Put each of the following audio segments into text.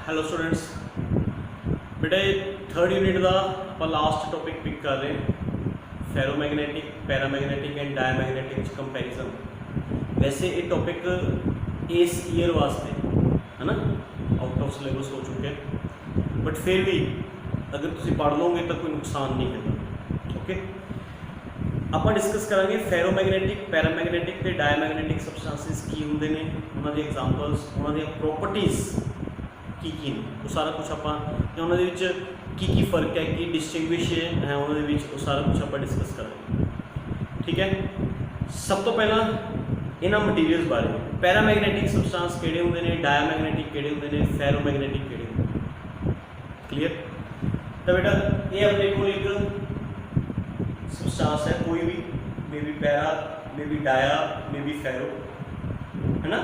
Hello students, बेटे third unit का आप लास्ट टॉपिक पिक कर रहे हैं ferromagnetic, paramagnetic and diamagnetic comparison. वैसे ये टॉपिक इस ईयर वास्ते है ना आउट ऑफ सिलेबस हो चुके हैं, बट फिर भी अगर तुम पढ़ लोगे तो कोई नुकसान नहीं है। ओके, ਆਪਾਂ डिस्कस करांगे फेरोमैग्नेटिक, पैरामैग्नेटिक ਤੇ डायमैग्नेटिक सबस्टांसिस की होंगे ने, उन्होंने एग्जाम्पल्स, उन्होंने प्रॉपर्टीज़ की ने, वो सारा कुछ आप उन्होंने की फ़र्क है, की डिस्टिंग्विश है उन्होंने वो सारा कुछ आप डिस्कस करेंगे। ठीक है, सब तो पहला इन्होंने मटीरियल्स बारे पैरामैग्नेटिक सबस्टांस किहड़े होंगे ने, डायमैग्नेटिक किहड़े होंगे ने, फेरोमैग्नेटिक किहड़े होंगे। क्लीयर? तो बेटा ये अपने को एक सबस्टांस है, कोई भी, may be para, may be dia, may be ferro, है ना,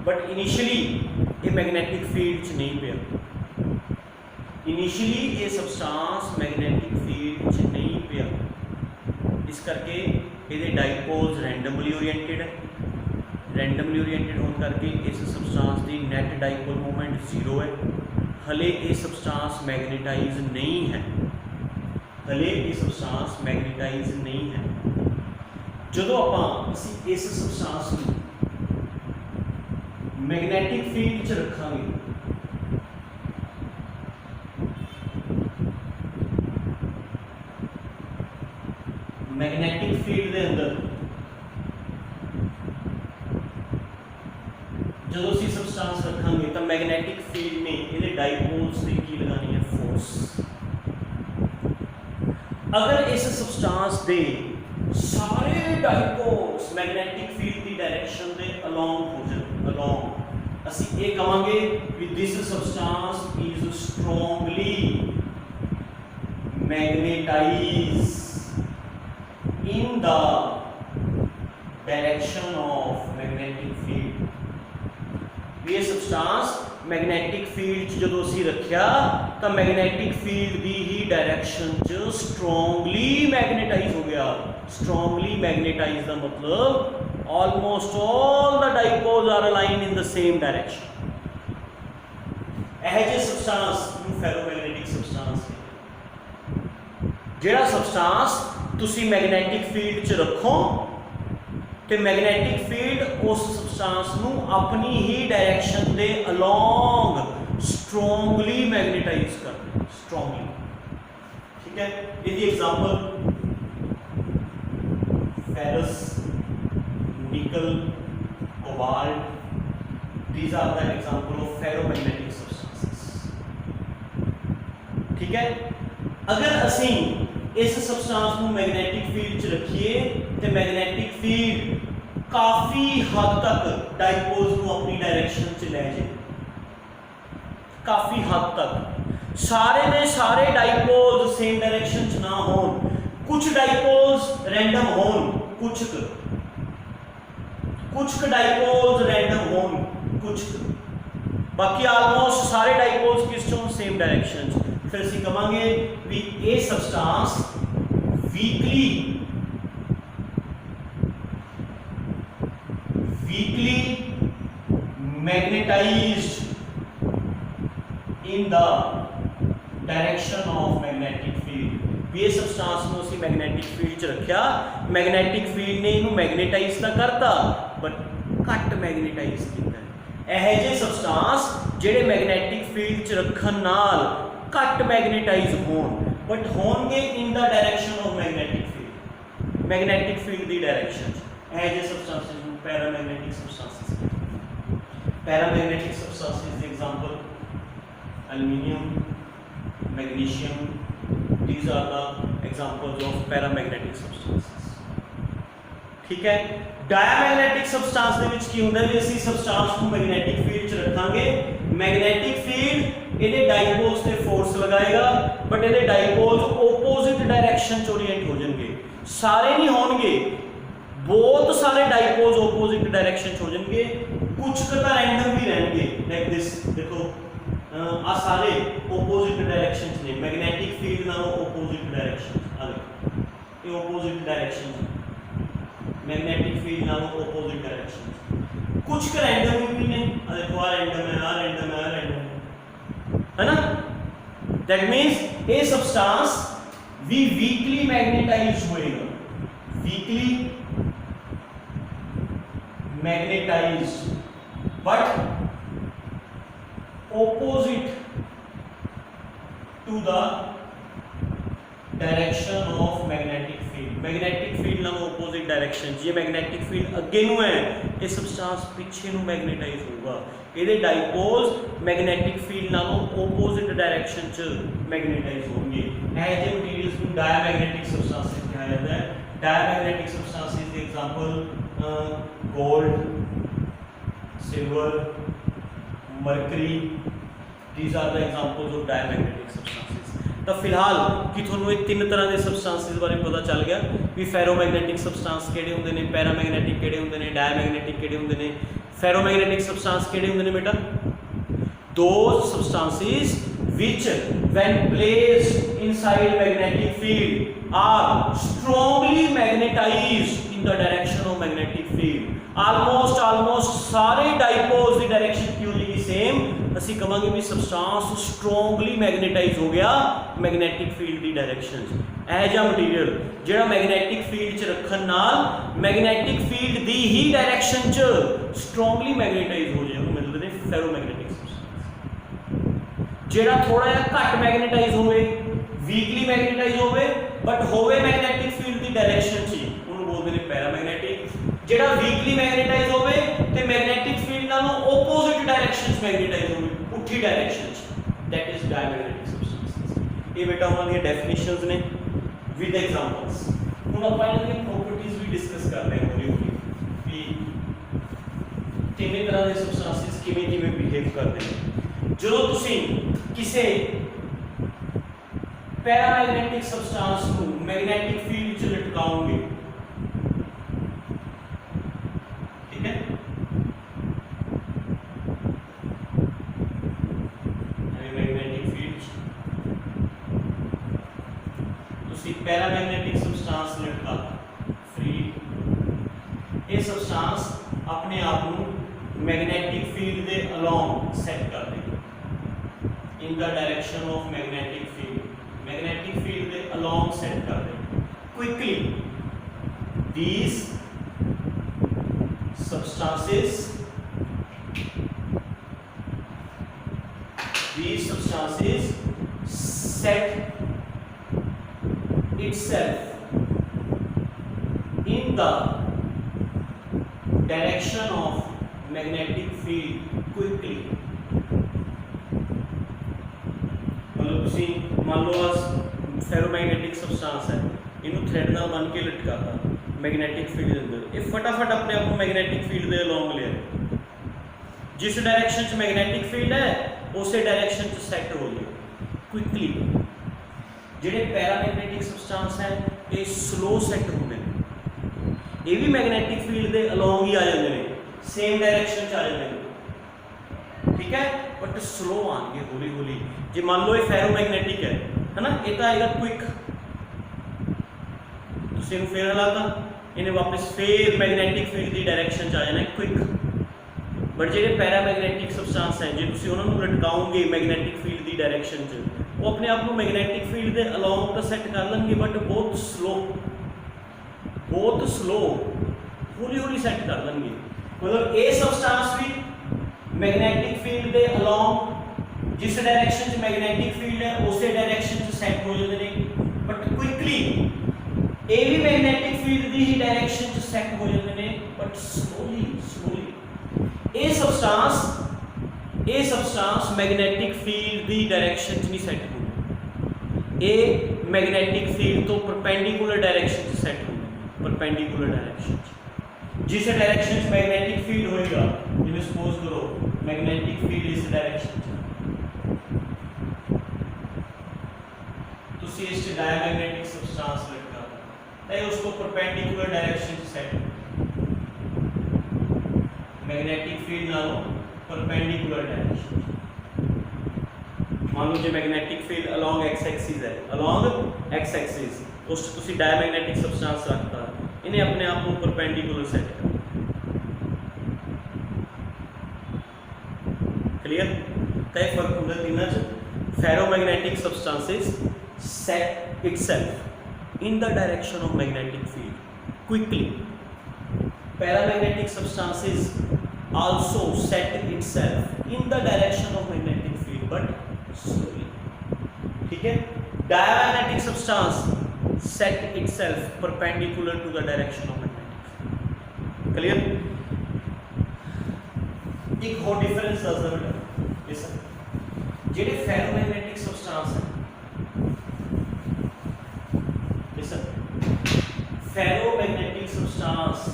बट इनिशियली ये मैग्नेटिक फील्ड च नहीं पिया। इनिशियली ये सबस्टांस मैग्नेटिक फील्ड च नहीं पिया, इस करके ये डाइपोल्स रैंडमली ओरिएंटेड है। रैंडमली ओरिएंटेड होने करके इस सबस्टांस की नैट डाइपोल मूवमेंट जीरो है। हले ये सबस्टांस मैग्नेटाइज नहीं है, हले ये सबस्टांस मैग्नेटाइज नहीं है। जो आप इस सबस्टांस को मैग्नेटिक फील्ड च रखांगे, मैग्नेटिक फील्ड के अंदर जो असी सबस्टांस रखांगे तो मैग्नेटिक फील्ड ने ये डाइपोल्स से की लगानी है फोर्स। अगर इस सबस्टांस दे सारे डाइपोल्स मैग्नेटिक फील्ड की डायरेक्शन के अलोंग हो जाए, अलोंग असी ये कहांगे कि this substance is strongly magnetise in the direction of magnetic field. ये सबस्टांस मैग्नेटिक फील्ड जो असी रखा तो मैग्नेटिक फील्ड की ही डायरेक्शन च स्ट्रांगली मैग्नेटाइज हो गया। स्ट्रांगली मैग्नेटाइज का मतलब almost all the dipoles are aligned in the same direction. ऐसे सबस्टांस फेरोमैग्नेटिक सबस्टांस जेड़ा सबस्टांस तुसी मैग्नेटिक फील्ड च रखो तो मैग्नेटिक फील्ड उस सबस्टांस नू अपनी ही डायरेक्शन दे अलोंग स्ट्रांगली मैग्नेटाइज कर दे, स्ट्रांगली। ठीक है, इसकी example ferrous, nickel, cobalt, these are the example of ferromagnetic substances. ठीक है, अगर असी इस सबस्टांस को मैग्नेटिक फील्ड च रखिए तो मैग्नेटिक फील्ड काफ़ी हद तक डाइपोल्स को अपनी डायरेक्शन च ले जाए, काफ़ी हद तक। सारे ने सारे डाइपोल्स सेम डायरेक्शन च ना हो, कुछ डाइपोल्स रैंडम हो, कुछ डाइपोल्स रैंडम हो, कुछ बाकी ऑलमोस्ट सारे डाइपोल्स किस चों सेम डायरेक्शन च। फिर असीं कहांगे भी ये substance weekly magnetised in the direction of magnetic field. ये सबस्टांस को असीं मैग्नेटिक फील्ड च रखा, मैग्नेटिक फील्ड ने इनू मैग्नेटाइज तो करता बट घट मैग्नेटाइज किया। ऐसे सबस्टांस जेडे मैग्नेटिक फील्ड च रखण नाल घट मैग्नेटाइज होन बट होंगे in the direction of magnetic field, magnetic field की डायरेक्शन। ऐसे substances paramagnetic substances. Paramagnetic substances example aluminium, magnesium, these are the examples of paramagnetic substances. ठीक है, डायमैग्नेटिक सबस्टांस दे विच की हुंदा है, असीं सबस्टांस को मैग्नेटिक फील्ड च रखांगे, मैग्नेटिक फील्ड ये डाइपोल्स से फोर्स लगाएगा बट ये डाइपोल्स ओपोजिट डायरेक्शन च ओरिएंट हो जाएंगे। सारे नहीं होंगे, बहुत सारे डाइपोल्स ओपोजिट डायरेक्शन च हो जाएंगे, कुछ तो रैंडम भी रहेंगे लाइक दिस। देखो आ सारे ओपोजिट डायरेक्शन च ने, मैग्नेटिक फील्ड ना ओपोजिट डायरेक्शन, आ देखो ये ओपोजिट डायरेक्शन, मैग्नेटिक फील्ड ना ओपोजिट डायरेक्शन। कुछ रैंडम भी ने, आ देखो आ रैंडम है, आ रैंडम है, आ रैंडम है। दैट मीन्स ये सबस्टांस भी वीकली मैग्नेटाइज होएगा, weakly magnetise but opposite to the direction of magnetic field, magnetic field नाल opposite direction, जे magnetic field अगे नू है ये सबस्टांस पिछे नू मैग्नेटाइज होगा, ਇਹਦੇ डाइपोल्स magnetic field नालों opposite direction च मैग्नेटाइज होंगे। ਇਹ जे मटेरियल्स ਨੂੰ diamagnetic substances कहा जाता है। diamagnetic substances the example gold, silver, mercury, these are the examples of diamagnetic substances। तो फिलहाल कि ਤੁਹਾਨੂੰ ਇਹ ਤਿੰਨ ਤਰ੍ਹਾਂ ਦੇ ਸਬਸਟੈਂसेस ਬਾਰੇ ਪਤਾ ਚੱਲ ਗਿਆ ਵੀ ਫੈਰੋਮੈਗਨੈਟਿਕ ਸਬਸਟੈਂਸ ਕਿਹੜੇ ਹੁੰਦੇ ਨੇ, ਪੈਰਾਮੈਗਨੈਟਿਕ ਕਿਹੜੇ ਹੁੰਦੇ ਨੇ, ਡਾਇਮੈਗਨੈਟਿਕ ਕਿਹੜੇ ਹੁੰਦੇ ਨੇ। ਫੈਰੋਮੈਗਨੈਟਿਕ ਸਬਸਟੈਂਸ ਕਿਹੜੇ ਹੁੰਦੇ ਨੇ ਬੇਟਾ? those substances which when placed inside magnetic field are strongly magnetized in the direction of magnetic field। almost सारे डाइपोल्स की डायरेक्शन की हो जाएगी सेम, ਅਸੀਂ ਕਹਾਂਗੇ ਵੀ ਸਬਸਟੈਂਸ ਸਟਰੋਂਗਲੀ ਮੈਗਨੇਟਾਈਜ਼ ਹੋ ਗਿਆ ਮੈਗਨੈਟਿਕ ਫੀਲਡ ਦੀ ਡਾਇਰੈਕਸ਼ਨ 'ਚ। ਇਹ ਜਿਹਾ ਮਟੀਰੀਅਲ ਜਿਹੜਾ ਮੈਗਨੈਟਿਕ ਫੀਲਡ 'ਚ ਰੱਖਣ ਨਾਲ ਮੈਗਨੈਟਿਕ ਫੀਲਡ ਦੀ ਹੀ ਡਾਇਰੈਕਸ਼ਨ 'ਚ ਸਟਰੋਂਗਲੀ ਮੈਗਨੇਟਾਈਜ਼ ਹੋ ਜਾਏ ਉਹਨੂੰ ਮਿਲਦੇ ਨੇ ਫੈਰੋਮੈਗਨੈਟਿਕ ਸਬਸਟੈਂਸ। ਜਿਹੜਾ ਥੋੜਾ ਜਿਹਾ ਘੱਟ ਮੈਗਨੇਟਾਈਜ਼ ਹੋਵੇ, ਵੀਕਲੀ ਮੈਗਨੇਟਾਈਜ਼ ਹੋਵੇ ਬਟ ਹੋਵੇ ਮੈਗਨੈਟਿਕ ਫੀਲਡ ਦੀ ਡਾਇਰੈਕਸ਼ਨ 'ਚ ਉਹਨੂੰ ਬੋਲਦੇ ਨੇ ਪੈਰਾਮੈਗਨੈਟਿਕ। ਜਿਹੜਾ ਵੀਕਲੀ ਮੈਗਨੇਟਾਈਜ਼ ਹੋਵੇ ਤੇ ਮੈਗਨੈਟਿਕ ਫੀਲਡ ਨਾਲੋਂ ਆਪੋਜ਼ਿਟ ਡਾਇਰੈਕਸ਼ਨ 'ਚ ਮੈਗਨੇਟਾਈਜ਼ ਹੋਵੇ, ਪੁੱਠੀ ਡਾਇਰੈਕਸ਼ਨ 'ਚ, ਦੈਟ ਇਜ਼ ਡਾਇਮੈਗਨੈਟਿਕ ਸਬਸਟੈਂਸਸ। ਇਹ ਬੇਟਾ ਉਹਨਾਂ ਦੀਆਂ ਡੈਫੀਨੇਸ਼ਨਸ ਨੇ ਵਿਦ ਐਗਜ਼ਾਮਪਲਸ। ਹੁਣ ਆਪਾਂ ਇਹਨਾਂ ਦੀਆਂ ਪ੍ਰੋਪਰਟੀਜ਼ ਵੀ ਡਿਸਕਸ ਕਰ ਰਹੇ ਹਾਂ ਹੌਲੀ ਹੌਲੀ ਵੀ ਕਿੰਨੇ ਤਰ੍ਹਾਂ ਦੇ ਸਬਸਟੈਂਸਸ ਕਿਵੇਂ ਕਿਵੇਂ ਬਿਹੇਵ ਕਰਦੇ ਨੇ। ਜਦੋਂ ਤੁਸੀਂ ਕਿਸੇ ਪੈਰਾਮੈਗਨੈਟਿਕ ਸਬਸਟੈਂਸ ਨੂੰ ਮੈਗਨੈਟਿਕ ਫੀਲਡ 'ਚ ਲਟਕਾਓਗੇ, ठीक है, मैग्नेटिक फील्ड तुसी पैरामैग्नेटिक सबस्टांस लटका फ्री, ये सबस्टांस अपने आप को मैग्नेटिक फील्ड के अलोंग सेट कर देगी इन the direction of magnetic field, magnetic field के अलोंग सेट कर देगी quickly. These substances set itself in the direction of magnetic field quickly। मतलब तुसी मान लो फेरोमैग्नेटिक सबस्टांस है, इनू थ्रेड नाल बन के लटकाता मैग्नेटिक फील्ड के अंदर, ये फटाफट अपने आप को मैग्नेटिक फील्ड के अलोंग ले आए, जिस डायरेक्शन च मैग्नेटिक फील्ड है उस डायरेक्शन च सेट हो जाए क्विकली। जिहड़े पैरामैग्नेटिक सबस्टांस है ये स्लो सेट होंदे ने, ये भी मैग्नेटिक फील्ड के अलोंग ही आ जाते हैं, सेम डायरेक्शन च आ जाते हैं, ठीक है, बट स्लो आएंगे हौली हौली। जे मान लो ये फेरोमैग्नेटिक है ना, ये तो आएगा क्विक, तुसीं इहनूं फिर हिलाता इन्हें वापस फिर मैग्नेटिक फील्ड की डायरेक्शन च आ जाना क्विक। बट जो पैरामैग्नेटिक सबस्टांस है जो तुसीं उन्होंने लटकाओगे मैग्नेटिक फील्ड की डायरेक्शन च, वो अपने आप को मैग्नेटिक फील्ड के अलोंग तो सैट कर लेंगे बट बहुत स्लो हौली हौली सैट कर लेंगे। मतलब ये सबस्टांस भी मैग्नेटिक फील्ड के अलोंग जिस डायरेक्शन च मैग्नेटिक फील्ड है उस डायरेक्शन च सैट हो जाते हैं बट क्विकली, ये भी मैग्नेटिक फील्ड की ही डायरेक्शन च सैट हो जाते हैं बट स्लोली। ये सबस्टांस मैग्नेटिक फील्ड की डायरेक्शन च नहीं सैट होंगे, ये मैग्नेटिक फील्ड तो परपेंडिकुलर डायरेक्शन च सैट होंगे, परपेंडिकुलर डायरेक्शन च। जिस डायरेक्शन च मैग्नेटिक फील्ड होएगा, जिवें सपोज करो मैग्नेटिक फील्ड इस डायरेक्शन च, तुसीं इस डायमैग्नेटिक सबस्टांस लटका तो उसको परपेंडिकुलर डायरेक्शन च सैट मैग्नेटिक फील्ड नालों परपेंडिकुलर डायरेक्शन। मान लो जो magnetic field along x axis है, अलोंग एक्स एक्सिस उस तुसी डायमैग्नेटिक सबस्टांस रखता इन्हें अपने आप को परपेंडिकुलर सेट कर। क्लियर? कई फर्क होंगे तीनों च। ferromagnetic substances set itself in the direction of magnetic field quickly. Paramagnetic substances also set itself in the direction of magnetic field but slowly. ठीक है. Diamagnetic substance set itself perpendicular to the direction of magnetic field. Clear? एक और difference दसदा बेटा. Listen, जेडे ferromagnetic substance है, listen, ferromagnetic substance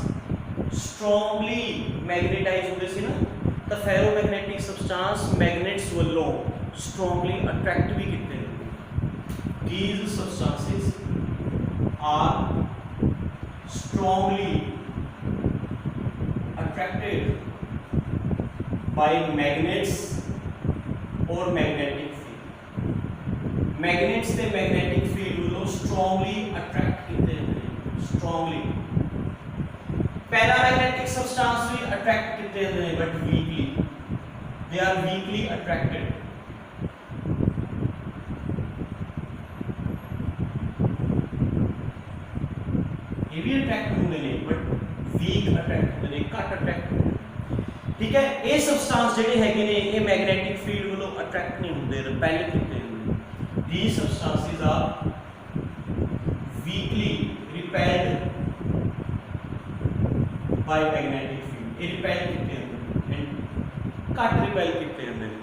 strongly magnetise होते सी ना, तो फेरोमैग्नेटिक सबस्टांस मैग्नेट्स वालों स्ट्रॉन्गली अट्रैक्ट भी किते हैं. These substances are strongly attracted by magnets or magnetic field. Magnets ते magnetic field वालों strongly attract किते हैं, strongly. Paramagnetic substance भी attract किते हैं but weakly. They are weakly attracted. ये भी attract होंगे नहीं but weak attract होंगे नहीं, घट attract होंगे. ठीक है. ये सबस्टांस ਜਿਹੜੇ ਹੈਗੇ ਨੇ ਇਹ ਮੈਗਨੈਟਿਕ ਫੀਲਡ ਵੱਲੋਂ ਅਟਰੈਕਟ ਨਹੀਂ ਹੁੰਦੇ, ਰਿਪੈਲ ਕੀਤੇ ਹੁੰਦੇ. These substances are weakly repelled by magnetic field. ਇਹ ਰਿਪੈਲ ਕੀਤੇ ਹੁੰਦੇ and ਘੱਟ ਰਿਪੈਲ ਕੀਤੇ ਹੁੰਦੇ ਨੇ.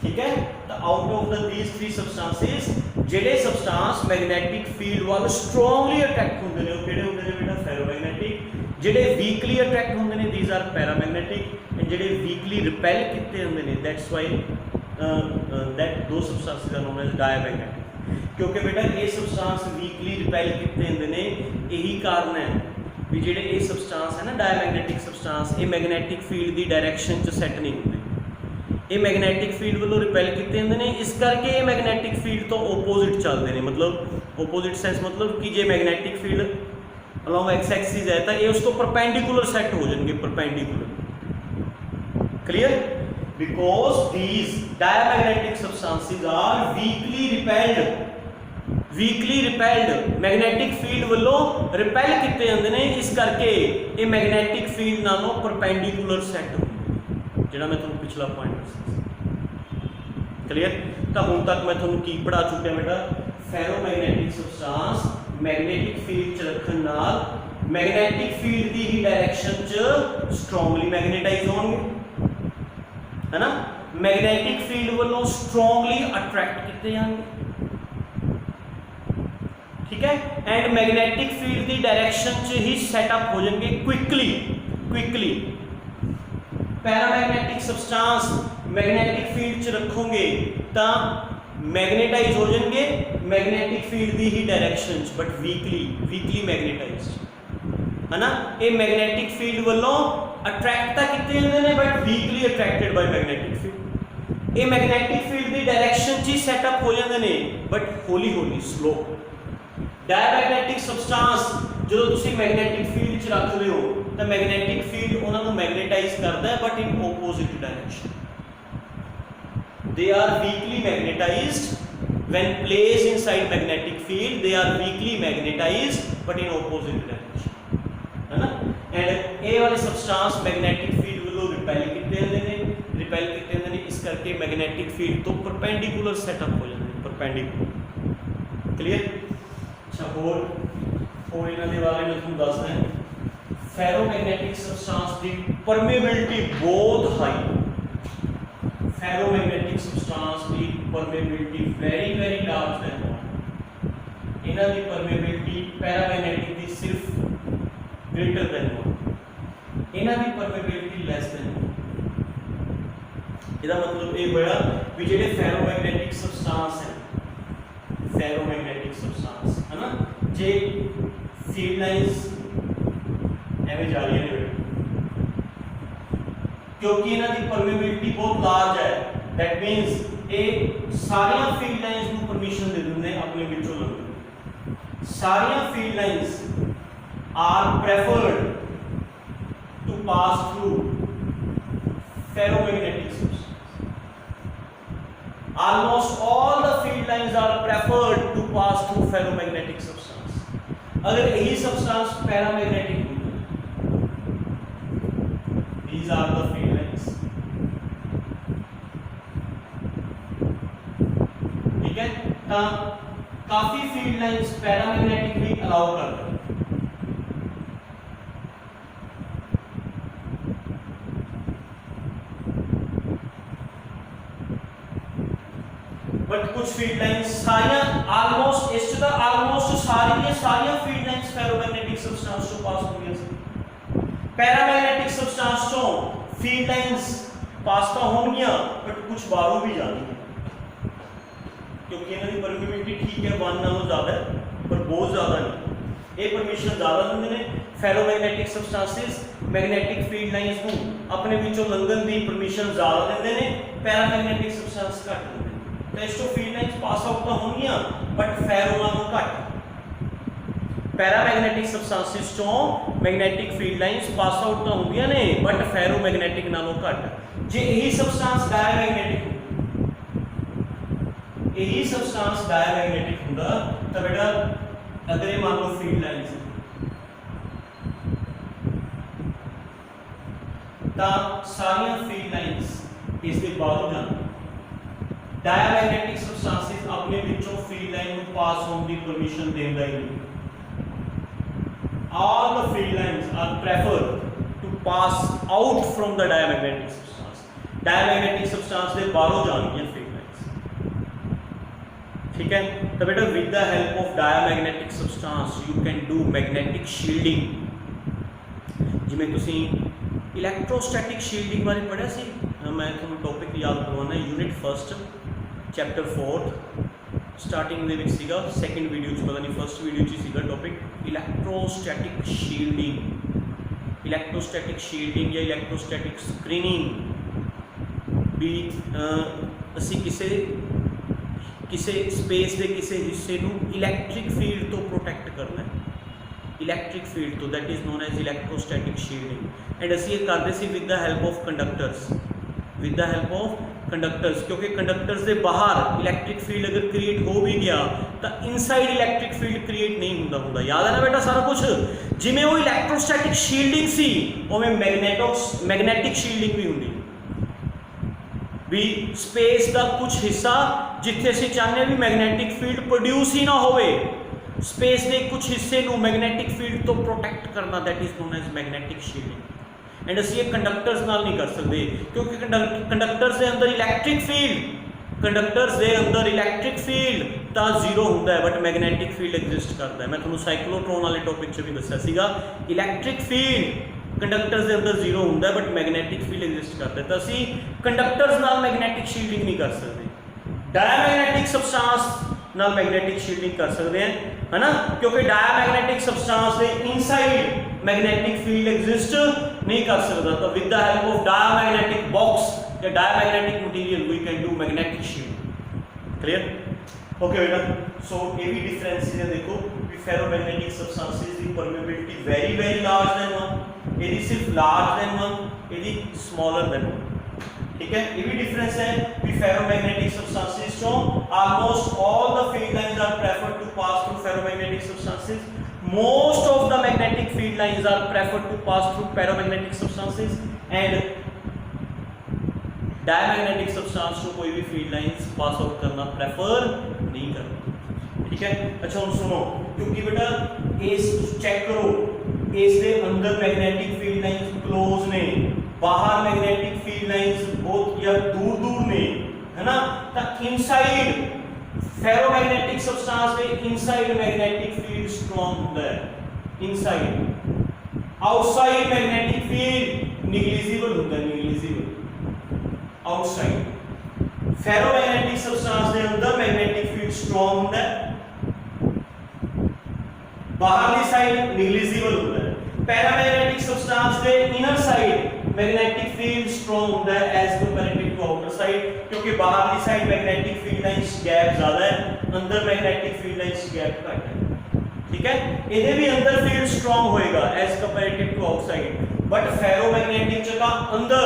ਠੀਕ ਹੈ. ਤਾਂ out of the these three substances ਜਿਹੜੇ ਸਬਸਟੈਂਸ ਮੈਗਨੈਟਿਕ ਫੀਲਡ ਵੱਲ ਸਟਰੋਂਗਲੀ ਅਟਰੈਕਟ ਹੁੰਦੇ ਨੇ ਉਹ ਕਿਹੜੇ ਹੁੰਦੇ ਨੇ ਬੇਟਾ? ਫੈਰੋਮੈਗਨੈਟਿਕ. ਜਿਹੜੇ ਵੀਕਲੀ ਅਟਰੈਕਟ ਹੁੰਦੇ ਨੇ these are paramagnetic and ਜਿਹੜੇ ਵੀਕਲੀ ਰਿਪੈਲ ਕੀਤੇ ਹੁੰਦੇ ਨੇ that's why that those substances are known as diamagnetic. ਕਿਉਂਕਿ ਬੇਟਾ ਇਹ ਸਬਸਟੈਂਸ ਵੀਕਲੀ ਰਿਪੈਲ ਕੀਤੇ ਹੁੰਦੇ ਨੇ. ਇਹੀ ਕਾਰਨ ਹੈ ਵੀ ਜਿਹੜੇ ਇਹ ਸਬਸਟੈਂਸ ਹੈ ਨਾ ਡਾਇਮੈਗਨੈਟਿਕ ਸਬਸਟੈਂਸ ਇਹ ਮੈਗਨੈਟਿਕ ਫੀਲਡ ਦੀ ਡਾਇਰੈਕਸ਼ਨ 'ਚ ਸੈੱਟ ਨਹੀਂ ਹੁੰਦੇ. ਇਹ ਮੈਗਨੈਟਿਕ ਫੀਲਡ ਵੱਲੋਂ ਰਿਪੈਲ ਕੀਤੇ ਹੁੰਦੇ ਨੇ. ਇਸ ਕਰਕੇ ਇਹ ਮੈਗਨੈਟਿਕ ਫੀਲਡ ਤੋਂ ਓਪੋਜ਼ਿਟ ਚੱਲਦੇ ਨੇ. ਮਤਲਬ ਓਪੋਜ਼ਿਟ ਸੈਂਸ ਮਤਲਬ ਕਿ ਜੇ magnetic field along x axis है तो ये उसको परपेंडिकुलर सेट हो जाएंगे, perpendicular. Clear? Because these diamagnetic substances are weakly repelled magnetic field वालों रिपेल किते जांदे ने. इस करके ये मैग्नेटिक फील्ड नालों परपेंडिकुलर सेट होंदे जिहड़ा मैं तुहानूं पिछला पॉइंट दस्सिया. क्लियर? तो हुण तक मैं तुहानूं की पढ़ा चुकिया बेटा? फेरोमैग्नेटिक सबस्टांस मैग्नेटिक फील्ड च रखण नाल मैग्नेटिक फील्ड की ही डायरेक्शन च स्ट्रॉन्गली मैग्नेटाइज होणगे, है ना. मैग्नेटिक फील्ड वालों स्ट्रॉन्गली अट्रैक्ट किए जाएंगे. ठीक है. एंड मैग्नेटिक फील्ड की डायरेक्शन च ही सैटअप हो जाएंगे quickly. Paramagnetic substance magnetic field च रखोगे तो मैग्नेटाइज हो जाएंगे मैग्नेटिक फील्ड की ही डायरेक्शन बट वीकली मैग्नेटाइज्ड, है ना. ये मैग्नेटिक फील्ड वालों अट्रैक्ट तो किए जाते हैं but weekly attracted by magnetic field. ये मैग्नेटिक फील्ड की डायरेक्शन च ही सैटअप हो जाते हैं बट हौली स्लो. डायमैग्नेटिक सबस्टांस जो तुम मैग्नेटिक फील्ड च रख रहे हो तो मैग्नेटिक फील्ड उन्होंने मैग्नेटाइज करता है but in opposite direction. They are weakly magnetized when placed inside magnetic field. They are weakly magnetized but in opposite direction, है ना. And ये वाले substance magnetic field वालों repel किते होंदे ने. इस करके magnetic field तो perpendicular setup हो जाते हैं, perpendicular. Clear? अच्छा और इन्हां दे बारे में तुहानूं दसदा है. फेरोमैग्नेटिक सबस्टांस की परमेबिलिटी बहुत हाई. फेरोमैग्नेटिक सबस्टांस की परमेबिलिटी वेरी लार्ज है. इन्हां दी परमेबिलिटी पैरामैग्नेटिक की सिर्फ ग्रेटर देन 1. इन्हां दी परमेबिलिटी लेस देन 1. इसका मतलब ये होया भी जेडे फेरोमैग्नेटिक सबस्टांस है, फेरोमैग्नेटिक सबस्टांस है ना, जे फील्ड लाइंस एवं जा रही है क्योंकि इन्हां दी परमेबिलिटी बहुत लार्ज है. दैट मीनस ये सारियां फील्ड लाइंस को परमिशन दे देंगे अपने विचों लगन. सारियां field lines are preferred to pass through ferromagnetic substance. almost all the field lines are preferred to pass through ferromagnetic substance. अगर यही substance paramagnetic होगा, these are the field lines. ठीक है, काफी field lines paramagnetic भी allow कर रहे हैं. बट कुछ फील्ड लाइंस सारियां ऑलमोस्ट इस तो ऑलमोस्ट सारियां फील्ड लाइंस फेरोमैग्नेटिक सब्सटेंस तो पास हो गई. पैरामैग्नेटिक सब्सटेंस तो फील्ड लाइंस पास तो होंगी बट कुछ बाहरों भी जानी है क्योंकि इन्हां दी परमिटिविटी ठीक है 1 नालों ज्यादा है पर बहुत ज्यादा नहीं. ये परमिशन ज्यादा दिंदे ने. Ferromagnetic substances magnetic field lines को अपने विचों लंघन दी परमिशन ज्यादा दिंदे ने. पैरामैग्नेटिक सब्सटेंस घट दिंदे ने. Test of field lines pass out तो होंगी बट फेरो नालों घट. पैरामैग्नेटिक सब्सटेंसेस चों magnetic field lines pass out तो होंगी ने बट फेरोमैग्नेटिक नालों घट. जे यही सब्सटेंस डायमैग्नेटिक यही सब्सटेंस डायमैग्नेटिक हुंदा तो बेटा अगर ये मान लो फील्ड लाइंस ता सारियां फील्ड लाइंस इस दे बाहरों जान. डायमैग्नेटिक सब्सटेंसेस अपने विचों फील्ड लाइन ਨੂੰ ਪਾਸ ਹੋਣ ਦੀ ਪਰਮਿਸ਼ਨ ਦਿੰਦਾ ਹੀ ਨਹੀਂ. all the field lines are preferred to pass out from the diamagnetic substance. diamagnetic substance ਦੇ ਬਾਹਰੋਂ ਜਾਣਗੀਆਂ ਫੀਲਡ ਲਾਈਨਸ. ठीक है, तो बेटा with the help of diamagnetic substance you can do magnetic shielding. जिवें तुसीं इलेक्ट्रोस्टैटिक शील्डिंग बारे पढ़िया सी. मैं तुहानूं टॉपिक याद करवाना. यूनिट 1 चैप्टर 4 स्टार्टिंग दे विच सीगा. सैकेंड वीडियो च पता नहीं फर्स्ट वीडियो च सीगा topic electrostatic shielding. Electrostatic shielding या इलेक्ट्रोस्टैटिक स्क्रीनिंग भी असी किसी स्पेस के किसी हिस्से नूं इलैक्ट्रिक फील्ड तो प्रोटैक्ट करना है. इलैक्ट्रिक फील्ड तो that is known as electrostatic shielding. And असी ये करते सी with the help of conductors. With the help of conductors क्योंकि कंडक्टर्स के बाहर इलैक्ट्रिक फील्ड अगर क्रिएट हो भी गया तो इनसाइड इलैक्ट्रिक फील्ड क्रिएट नहीं होंदा. याद है ना बेटा सारा कुछ. जिमें वो इलैक्ट्रोस्टैटिक शील्डिंग सी उवें मैग्नेटिक शील्डिंग भी होंदी. भी स्पेस का कुछ हिस्सा जिथे असीं चाहते भी मैग्नेटिक फील्ड प्रोड्यूस ही ना होवे, स्पेस के कुछ हिस्से नूं मैग्नेटिक फील्ड तो प्रोटैक्ट करना that is known as magnetic shielding. And असीं ये कंडक्टर्स नाल नहीं कर सकते क्योंकि कंडक्टर्स के अंदर इलैक्ट्रिक फील्ड तो जीरो होंदा है बट मैग्नेटिक फील्ड एग्जिस्ट करता है. मैं तुहानूं साइक्लोट्रॉन वाले टॉपिक च भी दस्सिया सीगा. इलैक्ट्रिक फील्ड कंडक्टर्स के अंदर जीरो होंदा है बट मैग्नेटिक फील्ड एग्जिस्ट करता है. तो असीं कंडक्टर्स नाल मैग्नेटिक शील्डिंग नहीं कर सकते. डायमैग्नेटिक सब्सटेंस नाल मैग्नेटिक शील्डिंग कर सकते हैं, है ना, क्योंकि डायमैग्नेटिक सब्सटेंस के इनसाइड मैग्नेटिक फील्ड एग्जिस्ट नहीं कर सकता. तो with the help of diamagnetic box या diamagnetic material we can do magnetic shield. Clear? Okay बेटा. सो ये भी डिफरेंस है. देखो फेरोमैग्नेटिक सब्सटेंसेस की permeability very very large than 1, ये सिर्फ लार्ज देन 1, ये स्मॉलर देन 1. ठीक है, ये भी डिफरेंस है. फेरोमैग्नेटिक सब्सटेंसेस चो almost all the field lines are preferred to pass through ferromagnetic substances. Most of the magnetic field lines are preferred to pass through paramagnetic substances and diamagnetic substance को कोई भी field lines pass out करना prefer नहीं करना. ठीक है. अच्छा हम सुनो, क्योंकि बेटा इस चेक करो इसके अंदर मैग्नेटिक फील्ड लाइंस क्लोज ने, बाहर मैग्नेटिक फील्ड लाइंस बहुत या दूर दूर ने, है ना. तो इनसाइड फेरोमैग्नेटिक सब्सटेंस के इनसाइड मैग्नेटिक फील्ड स्ट्रांग होता है. Inside outside magnetic field negligible होता है. Negligible outside. फेरोमैग्नेटिक सब्सटेंस के अंदर मैग्नेटिक फील्ड स्ट्रांग होता है, बाहरली साइड निग्लिजिबल होता है. पैरामैग्नेटिक सब्सटेंस के inner side magnetic field strong होता है as comparative to outer side, क्योंकि बाहरली side magnetic field lines gap ज्यादा है, अंदर मैग्नेटिक फील्ड लाइंस गैप कम है. ठीक है, इधे भी अंदर फील्ड स्ट्रांग होएगा as comparative to outside. But ferromagnetic जगह अंदर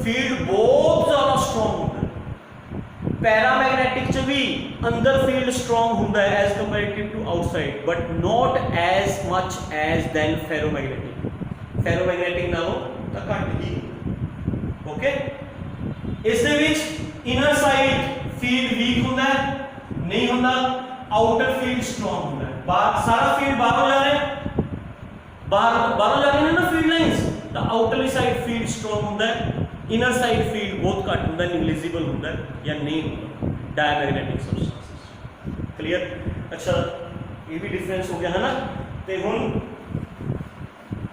फील्ड बहुत ज्यादा स्ट्रांग होता है. पैरामैग्नेटिक च भी अंदर फील्ड स्ट्रॉन्ग हुंदा है as comparative to outside, but not as much as than ferromagnetic. Ferromagnetic नालों तां घट ही। ओके, इस दे विच इनर साइड फील्ड वीक हुंदा है, नहीं हुंदा, आउटर फील्ड स्ट्रॉन्ग हुंदा है। बाहर सारा फील्ड बाहरों जा रहा है, बाहरों जा रहे हैं ना फील्ड लाइंस, तो आउटरली साइड फील्ड स्ट्रॉन्ग हुंदा है, इनर साइड फील्ड बहुत घट हुंदा है, निग्लिजिबल हुंदा है या नहीं हुंदा डायमैग्नेटिक सबस्टेंसेस। क्लियर? अच्छा, ये भी डिफरेंस हो गया है ना। तो हुण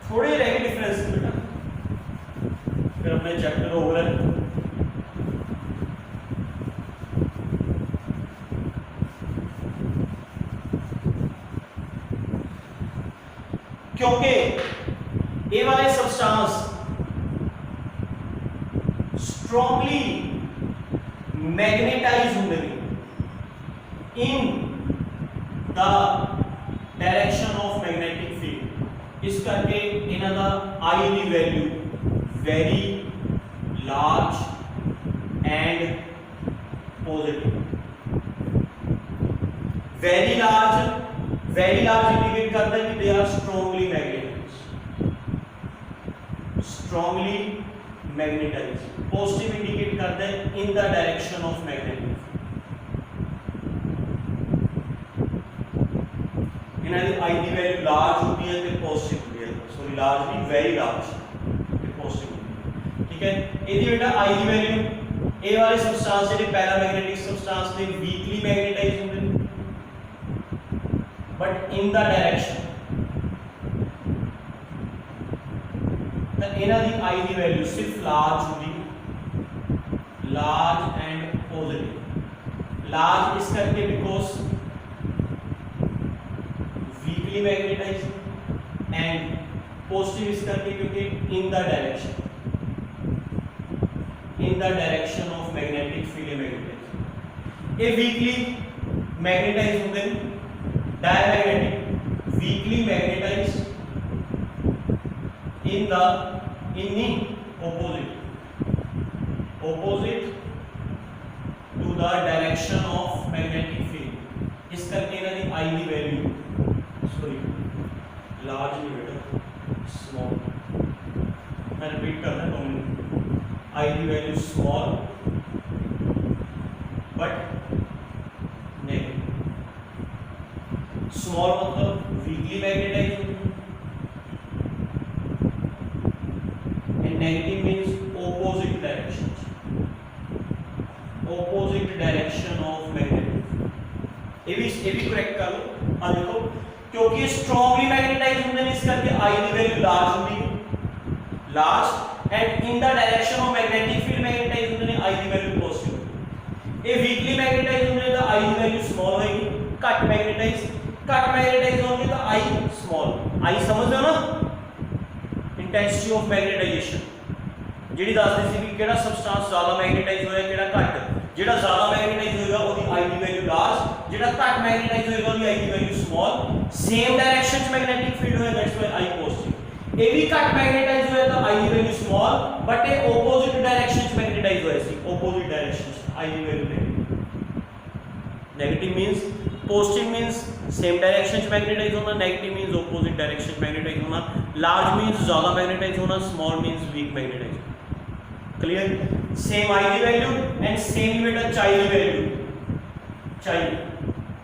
थोड़े रह गए डिफरेंस बेटा, फिर अपने चैप्टर ओवर है। क्योंकि ये वाले सबस्टांस स्ट्रॉन्गली मैग्नेटाइज होंगे in the direction of magnetic field, इस करके इन्हां दा आई दी value very large and positive. Very large indicate करता है कि they are strongly magnetize. Positive indicate करता है in the direction of magnetic. इन्हां दी आई दी वैल्यू लार्ज होती है तो पॉजिटिव होती है, सॉरी लार्ज नहीं, वेरी लार्ज ते पॉजिटिव होती है। ठीक है, इहदी बेटा आई दी वैल्यू, ए वाले सबस्टांस जेडे पैरामैग्नेटिक सबस्टांस दे वीकली मैग्नेटाइज होंदे ने, बट इन द डायरेक्शन इन्हां दी आई दी वैल्यू सिर्फ लार्ज होगी, लार्ज एंड पॉजिटिव। लार्ज इस करके because weakly magnetise, and positive इस करके क्योंकि in the direction of magnetic field magnetise. ये वीकली मैग्नेटाइज होंगे, diamagnetic weakly magnetise in the opposite to the direction of magnetic field। इस करके इन्हां दी आई दी वैल्यू, सॉरी लार्ज नहीं बेटा, स्मॉल, मैं रिपीट कर रहा हूं, आई दी value small but negative. Small मतलब weakly magnetize, negative means opposite direction of magnetic। ये भी करेक्ट कर लो। आ देखो, क्योंकि स्ट्रॉन्गली मैग्नेटाइज होंगे इस करके आई दी वैल्यू लार्ज होगी, large, and in the direction of magnetic field magnetise होंगे आई दी वैल्यू पॉजिटिव। ये वीकली मैग्नेटाइज होंगे तो आई दी वैल्यू स्मॉल होगी, कट मैग्नेटाइज होंगे तो आई स्मॉल। आई समझ लो ना, इंटेंसिटी ऑफ मैग्नेटाइजेशन ਜਿਹੜੀ ਦੱਸਦੀ ਸੀ ਵੀ ਕਿਹੜਾ ਸਬਸਟੈਂਸ ਜ਼ਿਆਦਾ ਮੈਗਨੇਟਾਈਜ਼ ਹੋਇਆ ਕਿਹੜਾ ਘੱਟ। ਜਿਹੜਾ ਜ਼ਿਆਦਾ ਮੈਗਨੇਟਾਈਜ਼ ਹੋਏਗਾ ਉਹਦੀ ਆਈ ਦੀ ਵੈਲਿਊ ਲਾਰਜ, ਜਿਹੜਾ ਘੱਟ ਮੈਗਨੇਟਾਈਜ਼ ਹੋਏਗਾ ਉਹਦੀ ਆਈ ਦੀ ਵੈਲਿਊ ਸਮਾਲ। ਸੇਮ ਡਾਇਰੈਕਸ਼ਨ 'ਚ ਮੈਗਨੈਟਿਕ ਫੀਲਡ ਹੋਇਆ, ਦੈਟਸ ਵਾਈ ਆਈ ਪੋਜ਼ਿਟਿਵ। ਇਹ ਵੀ ਘੱਟ ਮੈਗਨੇਟਾਈਜ਼ ਹੋਇਆ ਤਾਂ ਆਈ ਦੀ ਵੈਲਿਊ ਸਮਾਲ, ਬਟ ਇਹ ਆਪੋਜ਼ਿਟ ਡਾਇਰੈਕਸ਼ਨ 'ਚ ਮੈਗਨੇਟਾਈਜ਼ ਹੋਇਆ ਸੀ, ਆਪੋਜ਼ਿਟ ਡਾਇਰੈਕਸ਼ਨ 'ਚ ਆਈ ਦੀ value negative means, positive means same direction में मैग्नेटाइज होना, नेगेटिव मींस ऑपोजिट डायरेक्शन में मैग्नेटाइज होना, लार्ज मींस ज़्यादा मैग्नेटाइज होना, small means weak magnetize. Clear? Same आई की वैल्यू एंड सेम बेटा चाई की वैल्यू, चाई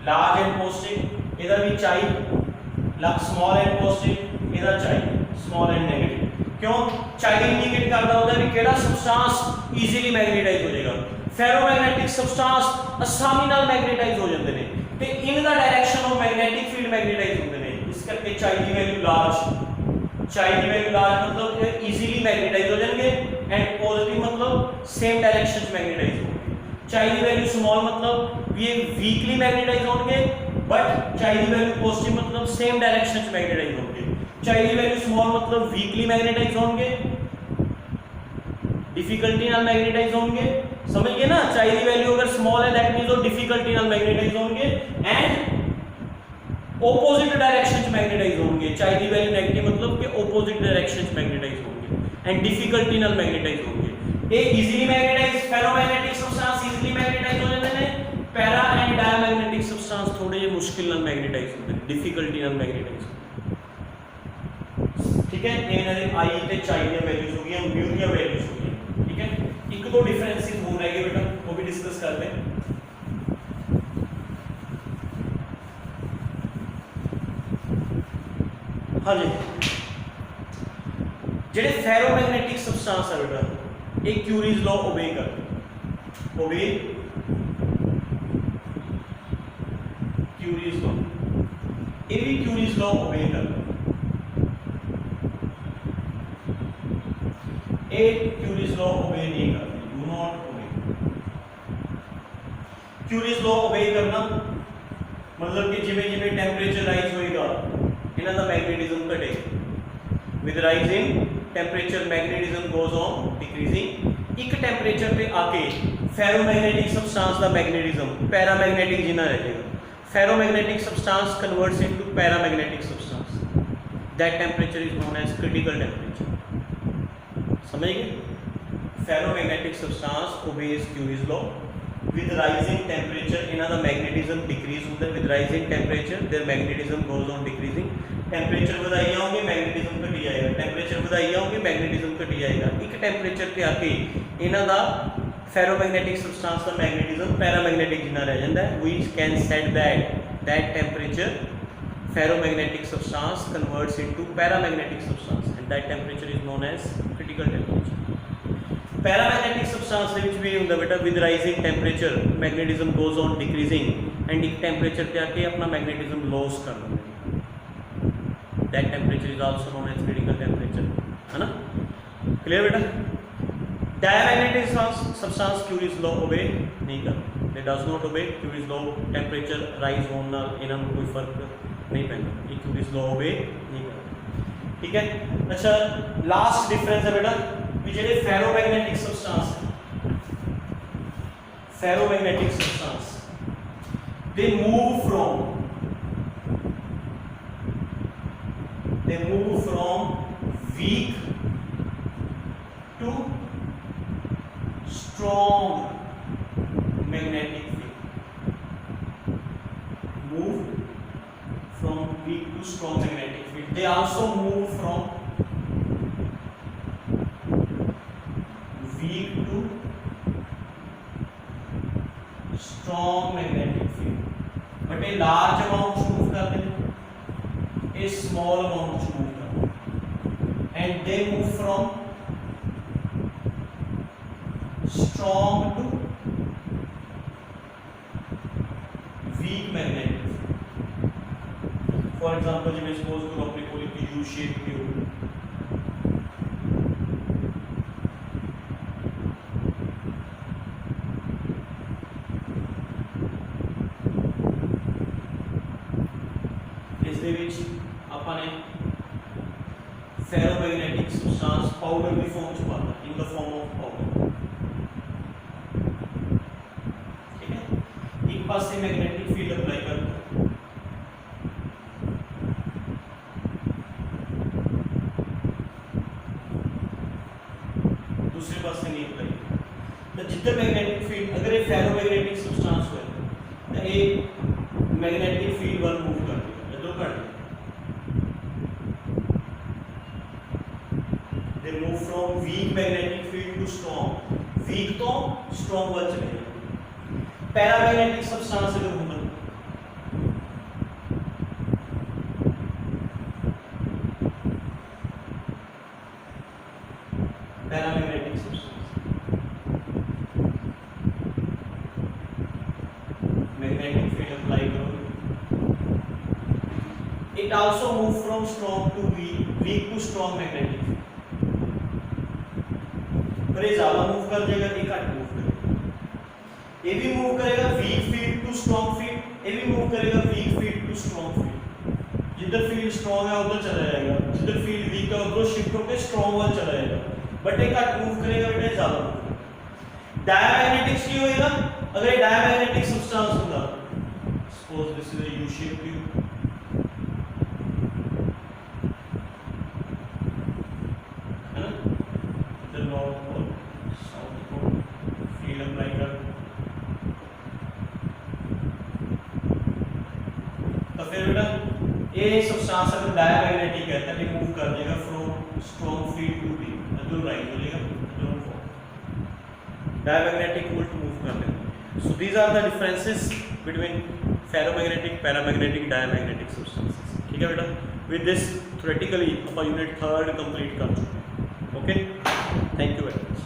लार्ज एंड पॉजिटिव, इधर भी चाई, स्मॉल एंड पॉजिटिव, इधर चाई स्मॉल एंड नेगेटिव। क्यों? चाई इंडिकेट करता होता है कि केड़ा सबस्टेंस इजीली मैग्नेटाइज हो जाएगा। फेरोमैग्नेटिक सबस्टेंस आसानी नाल मैग्नेटाइज हो जाते हैं ते in the direction of magnetic field magnetise होते हैं। इस करके चाई की वैल्यू लार्ज, चाई की वैल्यू लार्ज मतलब इजीली मैग्नेटाइज हो जाएंगे, एंड पॉजिटिव मतलब सेम डायरेक्शन में मैग्नेटाइज होंगे। चाई की वैल्यू स्मॉल मतलब ये वीकली मैग्नेटाइज होंगे, बट चाई की वैल्यू पॉजिटिव मतलब सेम डायरेक्शन में मैग्नेटाइज होंगे। चाई की वैल्यू स्मॉल मतलब वीकली मैग्नेटाइज होंगे, डिफिकल्टी नाल मैग्नेटाइज होंगे। समझ गए ना? चाई की वैल्यू अगर स्मॉल है दैट मींस वो डिफिकल्टी नाल मैग्नेटाइज होंगे एंड ऑपोजिट डायरेक्शन में मैग्नेटाइज होंगे। चाई की वैल्यू नेगेटिव मतलब कि ऑपोजिट डायरेक्शन में मैग्नेटाइज होंगे एंड डिफिकल्टी नाल मैग्नेटाइज होंगे। ये easily magnetise, ferromagnetic substance easily magnetise हो जाते पैरा एंड डायमैग्नेटिक सबस्टांस थोड़े जे मुश्किल नाल मैग्नेटाइज होंदे, डिफिकल्टी नाल मैग्नेटाइज होंदे। ठीक है, इन्हां दे आई ते चाई दी वैल्यूज हो गई, म्यू दी वैल्यूज हो गई। ठीक है, एक दो डिफरेंसेस हो रह गए बेटा, वो भी डिस्कस करते हैं। हाँ जी, जेडे फेरोमैग्नेटिक सबस्टांस है बेटा, एक क्यूरीज लॉ ओबे कर, ओबे क्यूरीज लॉ, ये भी क्यूरीज लॉ ओबे कर, एक क्यूरीज लॉ ओबे नहीं करती, do not obey. Curies law ओबे करना मतलब कि जिवें जिवें टेंपरेचर राइज होएगा इन्हां दा मैग्नेटिज्म घटेगा, with rising temperature magnetism goes on decreasing. एक टेंपरेचर पे आके फेरोमैग्नेटिक सबस्टांस दा मैग्नेटिज्म पैरामैग्नेटिक जिना रह जाएगा। Ferromagnetic substance converts into paramagnetic substance, that temperature is known as critical temperature. समझ गए? Ferromagnetic substance obeys Curie's law, with rising temperature इन्हां दा मैग्नेटिज्म डिक्रीज होता है, with rising temperature their magnetism goes on decreasing। Temperature बढ़ाई जाओगे magnetism घटी जाएगा, टेंपरेचर बढ़ाई जाओगे मैग्नेटिज्म घटी जाएगा। एक टेंपरेचर पे आके इन्हां दा फेरोमैग्नेटिक सबस्टांस दा मैग्नेटिज्म पैरामैग्नेटिक जिन्ना रह जाता है। We can set that temperature ferromagnetic substance converts into paramagnetic substance and that temperature is known as critical temperature। Paramagnetic substance ਦੇ ਵਿੱਚ भी ਹੁੰਦਾ बेटा, with rising temperature magnetism goes on decreasing and एक टेंपरेचर पे आके अपना मैग्नेटिज्म लॉस कर देते हैं, that temperature is also known as critical temperature, है ना? क्लियर बेटा? डायमैग्नेटिक सबस्टांस क्यूरीज लॉ ओबे नहीं करते, they does not obey curies law. Temperature rise होने नाल इन्हां नूं कोई फर्क नहीं पैंदा, ये क्यूरीज लॉ ओबे नहीं करते। ठीक है, अच्छा लास्ट डिफरेंस है बेटा भी जेडे फेरोमैग्नेटिक सबस्टांस है, ferromagnetic substance they move from weak to strong magnetic field, move from weak to strong magnetic field। they also move from weak to strong magnetic field, but a large amount move करते हैं, a small amount move करते हैं, and they move from strong to weak magnetic field। for example जी मैं suppose करूँ अपने कोई U shape tube, ferromagnetic substance powder की form च पाता, in the form of powder. ठीक है, एक पासे मैग्नेटिक फील्ड अप्लाई करता, दूसरे पासे नहीं अप्लाई करता। जितने मैग्नेटिक फील्ड अगर ये फेरोमैग्नेटिक सबस्टांस हो तो ये मैग्नेटिक फील्ड वन मूव कर देगा, इधर कर देगा। they move from weak magnetic field to strong, weak तो strong वन चले जाएगा। पैरामैग्नेटिक सबस्टांस अगर होगा paramagnetic substance magnetic field apply करोगे, it also move from strong to weak, weak to strong magnetic field। पर ये ज्यादा मूव कर जाएगा, ये घट मूव करेगा। ये भी मूव करेगा weak field to strong field, ये भी मूव करेगा weak field to strong field. जिधर फील्ड स्ट्रॉन्ग है उधर चला जाएगा, जिधर फील्ड वीक है उधर शिफ्ट होकर स्ट्रॉन्ग वन चला जाएगा, बट ये घट मूव करेगा बेटा, ज्यादा मूव। डायमैग्नेटिक्स की होएगा, अगर ये डायमैग्नेटिक सबस्टांस होगा, suppose this is a U shape tube, तो फिर बेटा ये सब्सटेंस अगर डायमैग्नेटिक है तो ये मूव कर देगा from strong field to weak अजून राइट हो जाएगा अजून फॉर डायमैग्नेटिक उल्ट मूव कर देगा। So these are the differences between ferromagnetic paramagnetic diamagnetic substances. ठीक है बेटा, विद दिस थ्योरेटिकली अपना यूनिट 3 कंप्लीट कर चुके हैं। Okay, thank you very much.